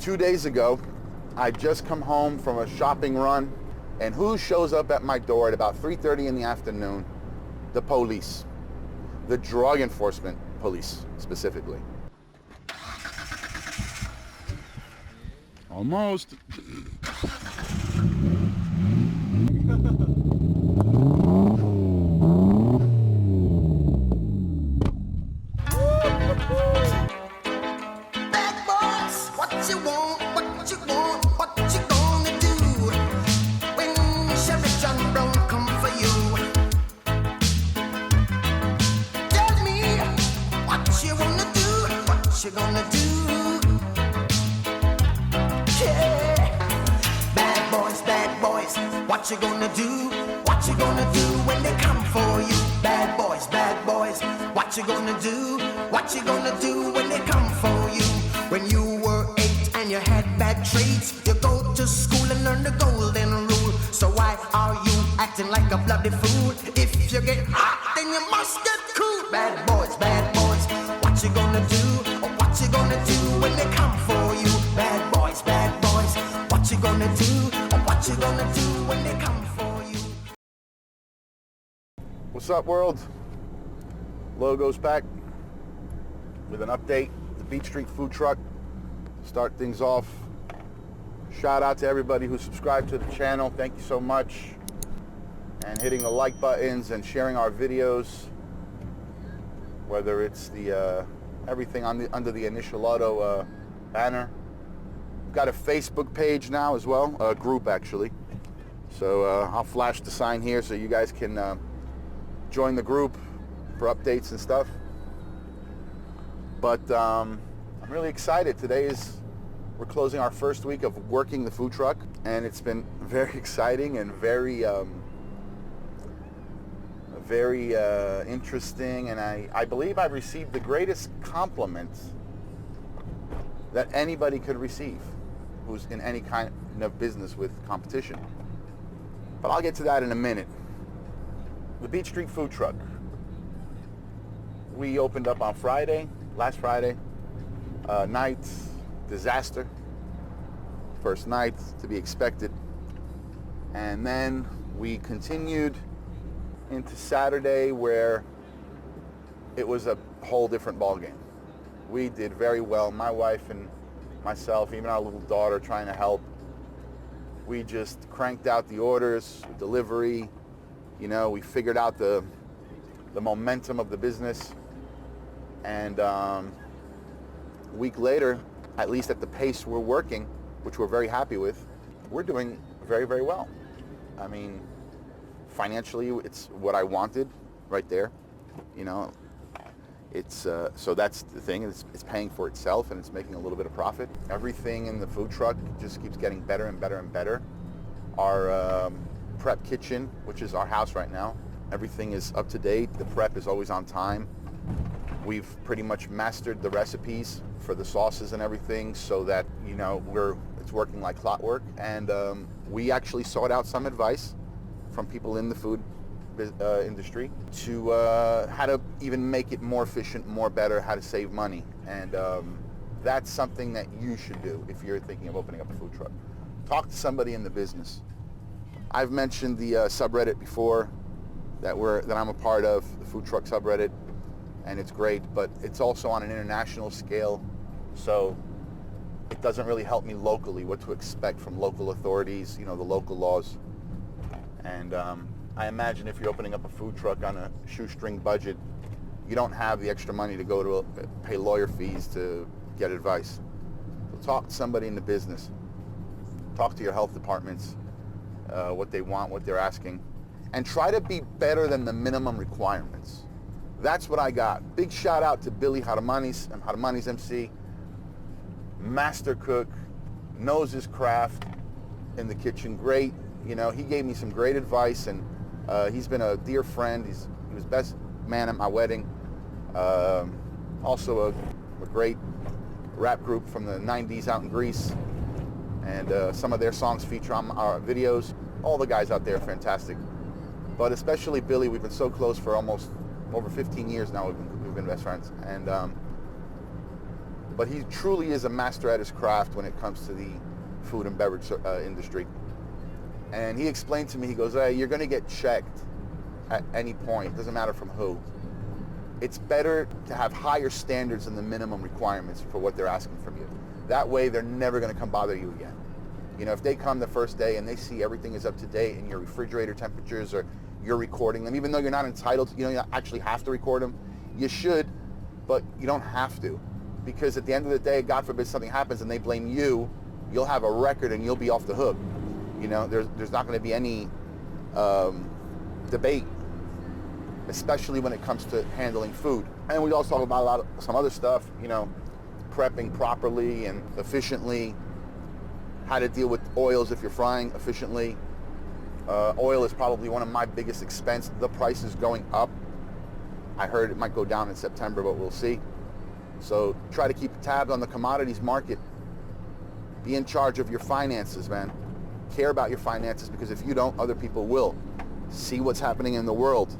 2 days ago, I just come home from a shopping run, and who shows up at my door at about 3:30 in the afternoon? The police. The drug enforcement police, specifically. Almost. You gonna do? Yeah. Bad boys, what you gonna do? What you gonna do when they come for you? Bad boys, what you gonna do? What you gonna do when they come for you? When you were 8 and you had bad traits, you go to school and learn the golden rule. So why are you acting like a bloody fool? If you get hot, then you must get cool. Bad boys, what you gonna do? What you gonna do when they come for you? Bad boys, what you gonna do? What you gonna do when they come for you? What's up, world? Logo's back with an update. The Beach Street food truck. Start things off. Shout out to everybody who subscribed to the channel. Thank you so much. And hitting the like buttons and sharing our videos. Whether it's the everything under the Initial Auto banner. We've got a Facebook page now as well, a group actually. So I'll flash the sign here so you guys can join the group for updates and stuff. But I'm really excited. We're closing our first week of working the food truck, and it's been very exciting and very interesting, and I believe I've received the greatest compliment that anybody could receive who's in any kind of business with competition. But I'll get to that in a minute. The Beach Street food truck. We opened up on last Friday. Night, disaster. First night to be expected. And then we continued into Saturday, where it was a whole different ballgame. We did very well, my wife and myself, even our little daughter trying to help. We just cranked out the orders, delivery, we figured out the momentum of the business. And a week later, at least at the pace we're working, which we're very happy with, we're doing very, very well. I mean, financially, it's what I wanted right there. It's so that's the thing. It's paying for itself, and it's making a little bit of profit. Everything in the food truck just keeps getting better and better and better. Our prep kitchen, which is our house right now, everything is up to date. The prep is always on time. We've pretty much mastered the recipes for the sauces and everything, so that it's working like clockwork. And we actually sought out some advice from people in the food industry to how to even make it more efficient, more better, how to save money. And that's something that you should do if you're thinking of opening up a food truck. Talk to somebody in the business. I've mentioned the subreddit before that I'm a part of, the food truck subreddit, and it's great, but it's also on an international scale, so it doesn't really help me locally what to expect from local authorities, the local laws. And I imagine if you're opening up a food truck on a shoestring budget, you don't have the extra money to go to pay lawyer fees to get advice. So talk to somebody in the business. Talk to your health departments, what they want, what they're asking, and try to be better than the minimum requirements. That's what I got. Big shout out to Billy Haramani's MC, master cook, knows his craft in the kitchen. Great. He gave me some great advice, and he's been a dear friend. He was best man at my wedding. Also a great rap group from the 90s out in Greece, and some of their songs feature on our videos. All the guys out there are fantastic, but especially Billy. We've been so close for almost over 15 years now. We've been best friends, and but he truly is a master at his craft when it comes to the food and beverage industry. And he explained to me, he goes, hey, you're going to get checked at any point. It doesn't matter from who. It's better to have higher standards than the minimum requirements for what they're asking from you. That way, they're never going to come bother you again. You know, if they come the first day and they see everything is up to date and your refrigerator temperatures, or you're recording them, even though you're not entitled to, you don't actually have to record them. You should, but you don't have to. Because at the end of the day, God forbid something happens and they blame you, you'll have a record and you'll be off the hook. You know, there's not going to be any debate, especially when it comes to handling food. And we also talk about some other stuff, you know, prepping properly and efficiently, how to deal with oils if you're frying efficiently. Oil is probably one of my biggest expense. The price is going up. I heard it might go down in September, but we'll see. So try to keep tabs on the commodities market. Be in charge of your finances, man. Care about your finances, because if you don't, other people will. See what's happening in the world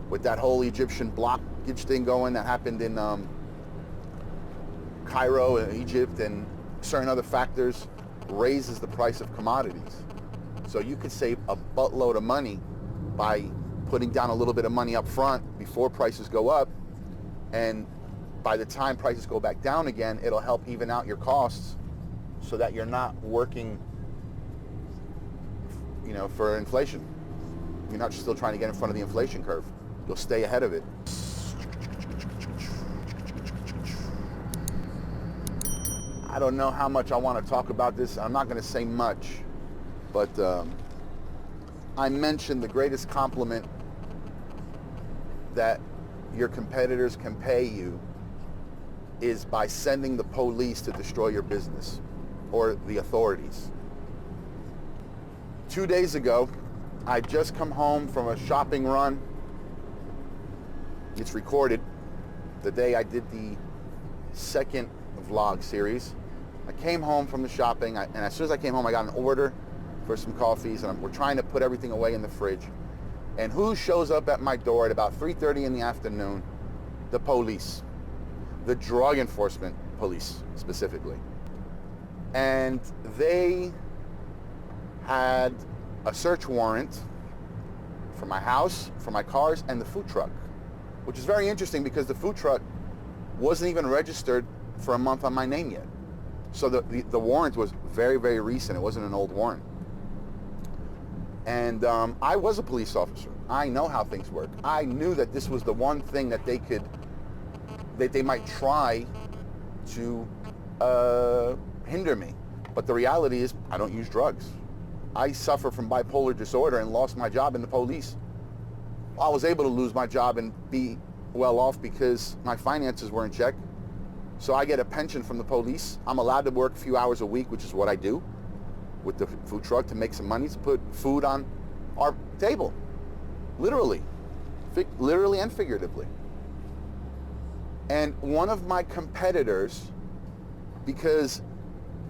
with that whole Egyptian blockage thing going that happened in Cairo, Egypt, and certain other factors raises the price of commodities. So you could save a buttload of money by putting down a little bit of money up front before prices go up, and by the time prices go back down again, it'll help even out your costs so that you're not working, you know, for inflation. You're not still trying to get in front of the inflation curve. You'll stay ahead of it. I don't know how much I want to talk about this. I'm not going to say much, but I mentioned the greatest compliment that your competitors can pay you is by sending the police to destroy your business, or the authorities. 2 days ago, I just come home from a shopping run. It's recorded the day I did the second vlog series. I came home from the shopping, and as soon as I came home, I got an order for some coffees, and we're trying to put everything away in the fridge. And who shows up at my door at about 3:30 in the afternoon? The police. The drug enforcement police, specifically. And they had a search warrant for my house, for my cars, and the food truck, which is very interesting because the food truck wasn't even registered for a month on my name yet. So the warrant was very, very recent. It wasn't an old warrant. And I was a police officer. I know how things work. I knew that this was the one thing that they might try to hinder me. But the reality is, I don't use drugs. I suffer from bipolar disorder and lost my job in the police. I was able to lose my job and be well off because my finances were in check. So I get a pension from the police. I'm allowed to work a few hours a week, which is what I do with the food truck, to make some money to put food on our table. Literally and figuratively. And one of my competitors,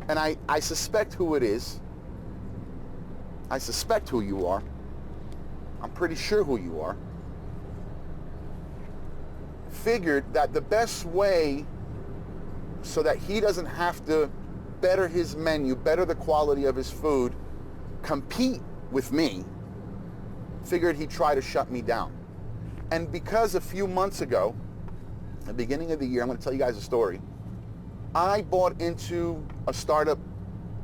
and I suspect who it is. I suspect who you are. I'm pretty sure who you are. Figured that the best way so that he doesn't have to better his menu, better the quality of his food, compete with me, figured he'd try to shut me down. And because a few months ago, at the beginning of the year, I'm going to tell you guys a story. I bought into a startup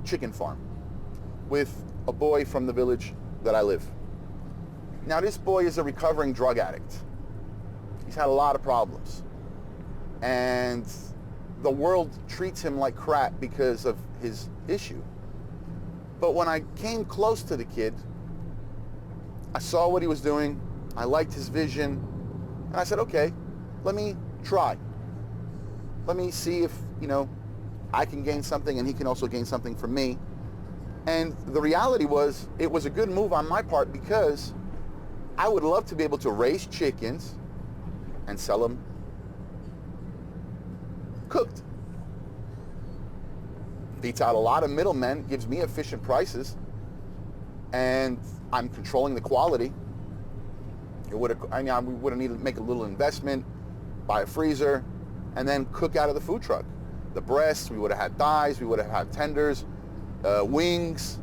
chicken farm with a boy from the village that I live. Now, this boy is a recovering drug addict. He's had a lot of problems. And the world treats him like crap because of his issue. But when I came close to the kid, I saw what he was doing. I liked his vision. And I said, okay, let me try. Let me see if, I can gain something and he can also gain something from me. And the reality was, it was a good move on my part because I would love to be able to raise chickens and sell them cooked. Beats out a lot of middlemen, gives me efficient prices, and I'm controlling the quality. We would have needed to make a little investment, buy a freezer, and then cook out of the food truck. the breasts, we would have had thighs, we would have had tenders, wings,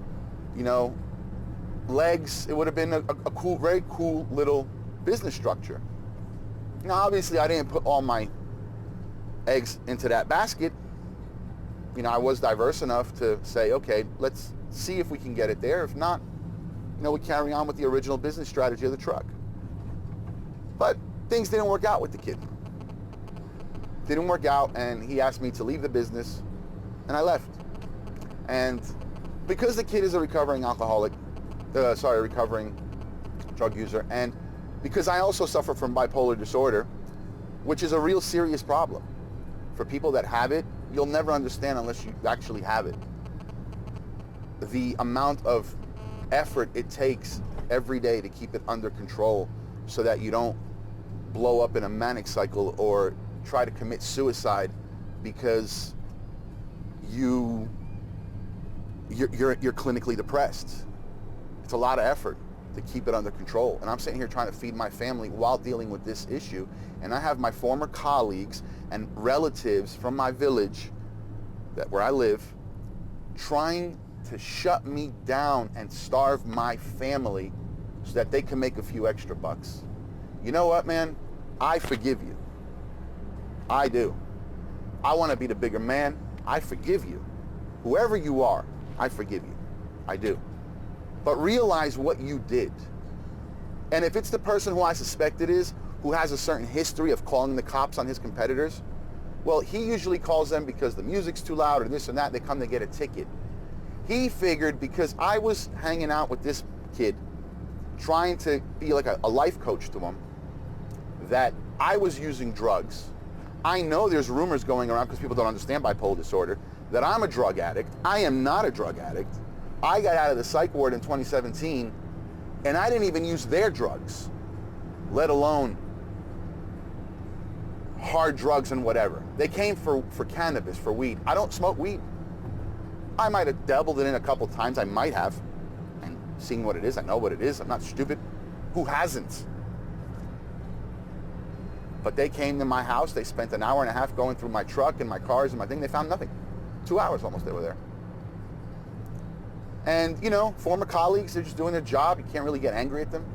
you know, legs. It would have been a cool, very cool little business structure. Now, obviously, I didn't put all my eggs into that basket. You know, I was diverse enough to say, okay, let's see if we can get it there. If not, you know, we carry on with the original business strategy of the truck. But things didn't work out with the kid. Didn't work out, and he asked me to leave the business, and I left. And because the kid is a recovering alcoholic, a recovering drug user, and because I also suffer from bipolar disorder, which is a real serious problem. For people that have it, you'll never understand unless you actually have it. The amount of effort it takes every day to keep it under control so that you don't blow up in a manic cycle or try to commit suicide because you're clinically depressed. It's a lot of effort to keep it under control. And I'm sitting here trying to feed my family while dealing with this issue. And I have my former colleagues and relatives from my village, where I live, trying to shut me down and starve my family so that they can make a few extra bucks. You know what, man? I forgive you. I do. I want to be the bigger man. I forgive you. Whoever you are, I forgive you. I do. But realize what you did. And if it's the person who I suspect it is, who has a certain history of calling the cops on his competitors, well, he usually calls them because the music's too loud or this and that, they come to get a ticket. He figured because I was hanging out with this kid, trying to be like a life coach to him, that I was using drugs. I know there's rumors going around, because people don't understand bipolar disorder, that I'm a drug addict. I am not a drug addict. I got out of the psych ward in 2017, and I didn't even use their drugs, let alone hard drugs and whatever. They came for cannabis, for weed. I don't smoke weed. I might have dabbled in it a couple times. I might have. And seeing what it is, I know what it is. I'm not stupid. Who hasn't? But they came to my house. They spent an hour and a half going through my truck and my cars and my thing. They found nothing. 2 hours almost they were there. And, you know, former colleagues, they're just doing their job. You can't really get angry at them.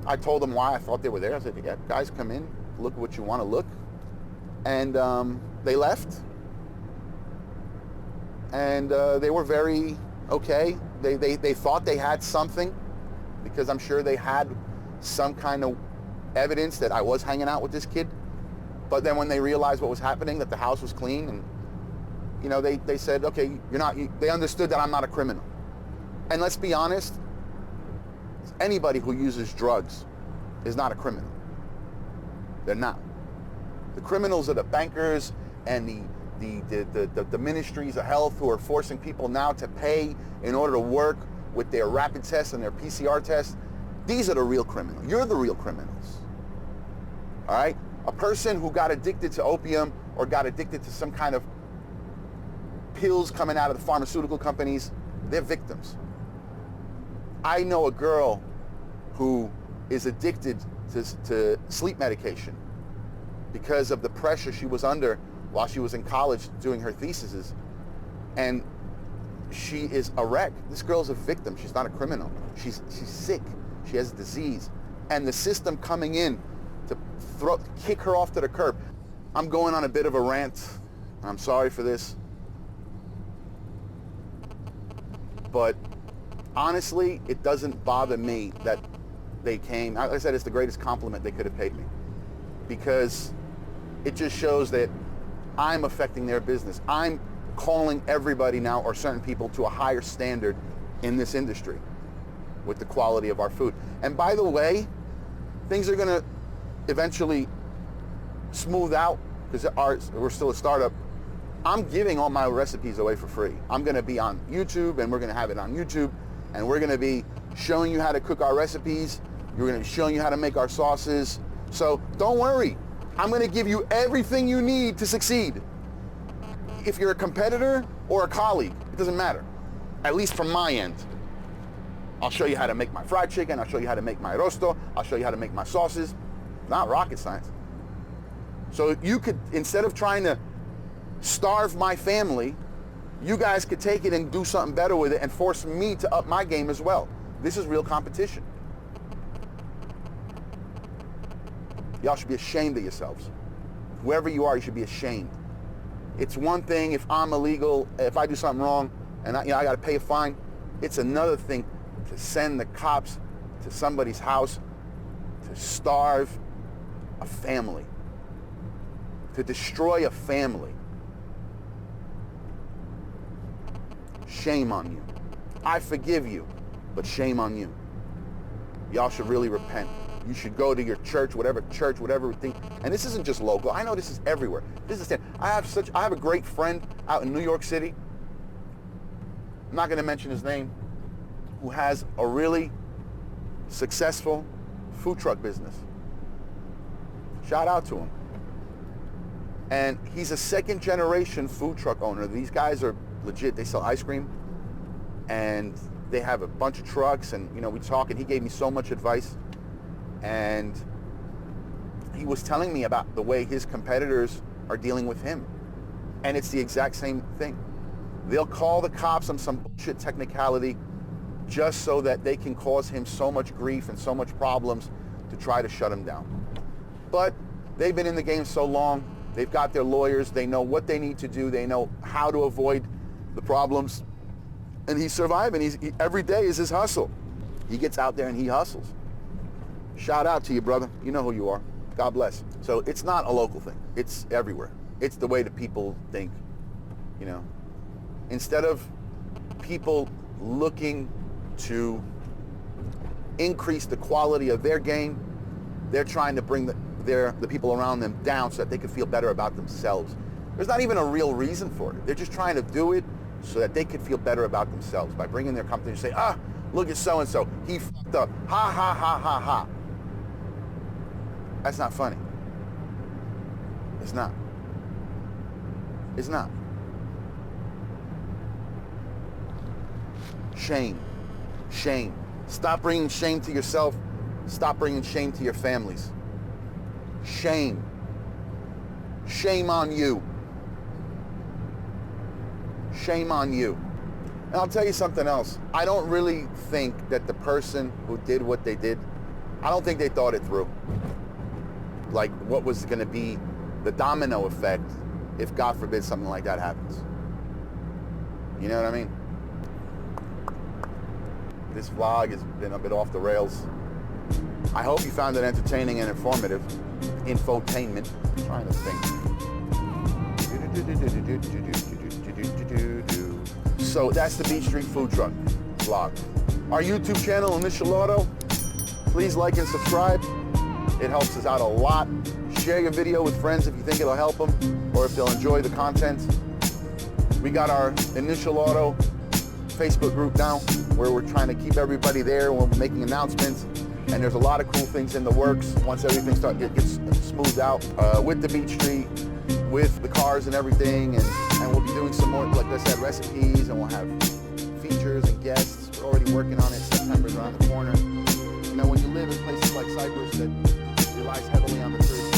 I told them why I thought they were there. I said, yeah, guys, come in, look at what you want to look. And they left. And they were very okay. They thought they had something, because I'm sure they had some kind of evidence that I was hanging out with this kid. But then when they realized what was happening, that the house was clean, and you know, they said, okay, they understood that I'm not a criminal. And let's be honest, anybody who uses drugs is not a criminal. They're not. The criminals are the bankers and the ministries of health who are forcing people now to pay in order to work with their rapid tests and their PCR tests. These are the real criminals. You're the real criminals. All right? A person who got addicted to opium or got addicted to some kind of pills coming out of the pharmaceutical companies, they're victims. I know a girl who is addicted to sleep medication because of the pressure she was under while she was in college doing her theses, and she is a wreck. This girl's a victim. She's not a criminal. She's sick. She has a disease, and the system coming in to kick her off to the curb. I'm going on a bit of a rant. I'm sorry for this, but honestly, it doesn't bother me that they came. Like I said, it's the greatest compliment they could have paid me, because it just shows that I'm affecting their business. I'm calling everybody now, or certain people, to a higher standard in this industry with the quality of our food. And by the way, things are gonna eventually smooth out, because we're still a startup. I'm giving all my recipes away for free. I'm gonna be on YouTube, and we're gonna have it on YouTube, and we're gonna be showing you how to cook our recipes. We're gonna be showing you how to make our sauces. So don't worry. I'm gonna give you everything you need to succeed. If you're a competitor or a colleague, it doesn't matter. At least from my end. I'll show you how to make my fried chicken. I'll show you how to make my rosto. I'll show you how to make my sauces. Not rocket science. So you could, instead of trying to starve my family, you guys could take it and do something better with it and force me to up my game as well. This is real competition. Y'all should be ashamed of yourselves. Whoever you are, you should be ashamed. It's one thing if I'm illegal, if I do something wrong and I got to pay a fine. It's another thing to send the cops to somebody's house to starve a family, to destroy a family. Shame on you. I forgive you, but shame on you. Y'all should really repent. You should go to your church, whatever thing. And this isn't just local. I know this is everywhere. This is I have a great friend out in New York City. I'm not going to mention his name, who has a really successful food truck business. Shout out to him. And he's a second generation food truck owner. These guys are legit. They sell ice cream and they have a bunch of trucks, and we talk, and he gave me so much advice. And he was telling me about the way his competitors are dealing with him. And it's the exact same thing. They'll call the cops on some bullshit technicality just so that they can cause him so much grief and so much problems to try to shut him down. But they've been in the game so long, they've got their lawyers, they know what they need to do, they know how to avoid the problems, and he's surviving. Every day is his hustle. He gets out there and he hustles. Shout out to you, brother. You know who you are. God bless. So it's not a local thing. It's everywhere. It's the way that people think, Instead of people looking to increase the quality of their game, they're trying to bring the people around them down so that they can feel better about themselves. There's not even a real reason for it. They're just trying to do it so that they can feel better about themselves by bringing their company and say, look at so-and-so. He fucked up. Ha, ha, ha, ha, ha. That's not funny. It's not. It's not. Shame. Shame. Stop bringing shame to yourself. Stop bringing shame to your families. Shame. Shame on you. Shame on you. And I'll tell you something else. I don't really think that the person who did what they did, I don't think they thought it through. Like what was going to be the domino effect if, God forbid, something like that happens. You know what I mean? This vlog has been a bit off the rails. I hope you found it entertaining and informative. Infotainment. I'm trying to think. So that's the Beach Street Food Truck vlog. Our YouTube channel, Initial Auto. Please like and subscribe. It helps us out a lot. Share your video with friends if you think it'll help them or if they'll enjoy the content. We got our Initial Auto Facebook group now where we're trying to keep everybody there. We're making announcements, and there's a lot of cool things in the works once everything gets smoothed out with the Beach Street, with the cars and everything, and we'll be doing some more, like I said, recipes, and we'll have features and guests. We're already working on it. September's around the corner. When you live in places like Cyprus that relies heavily on the tourism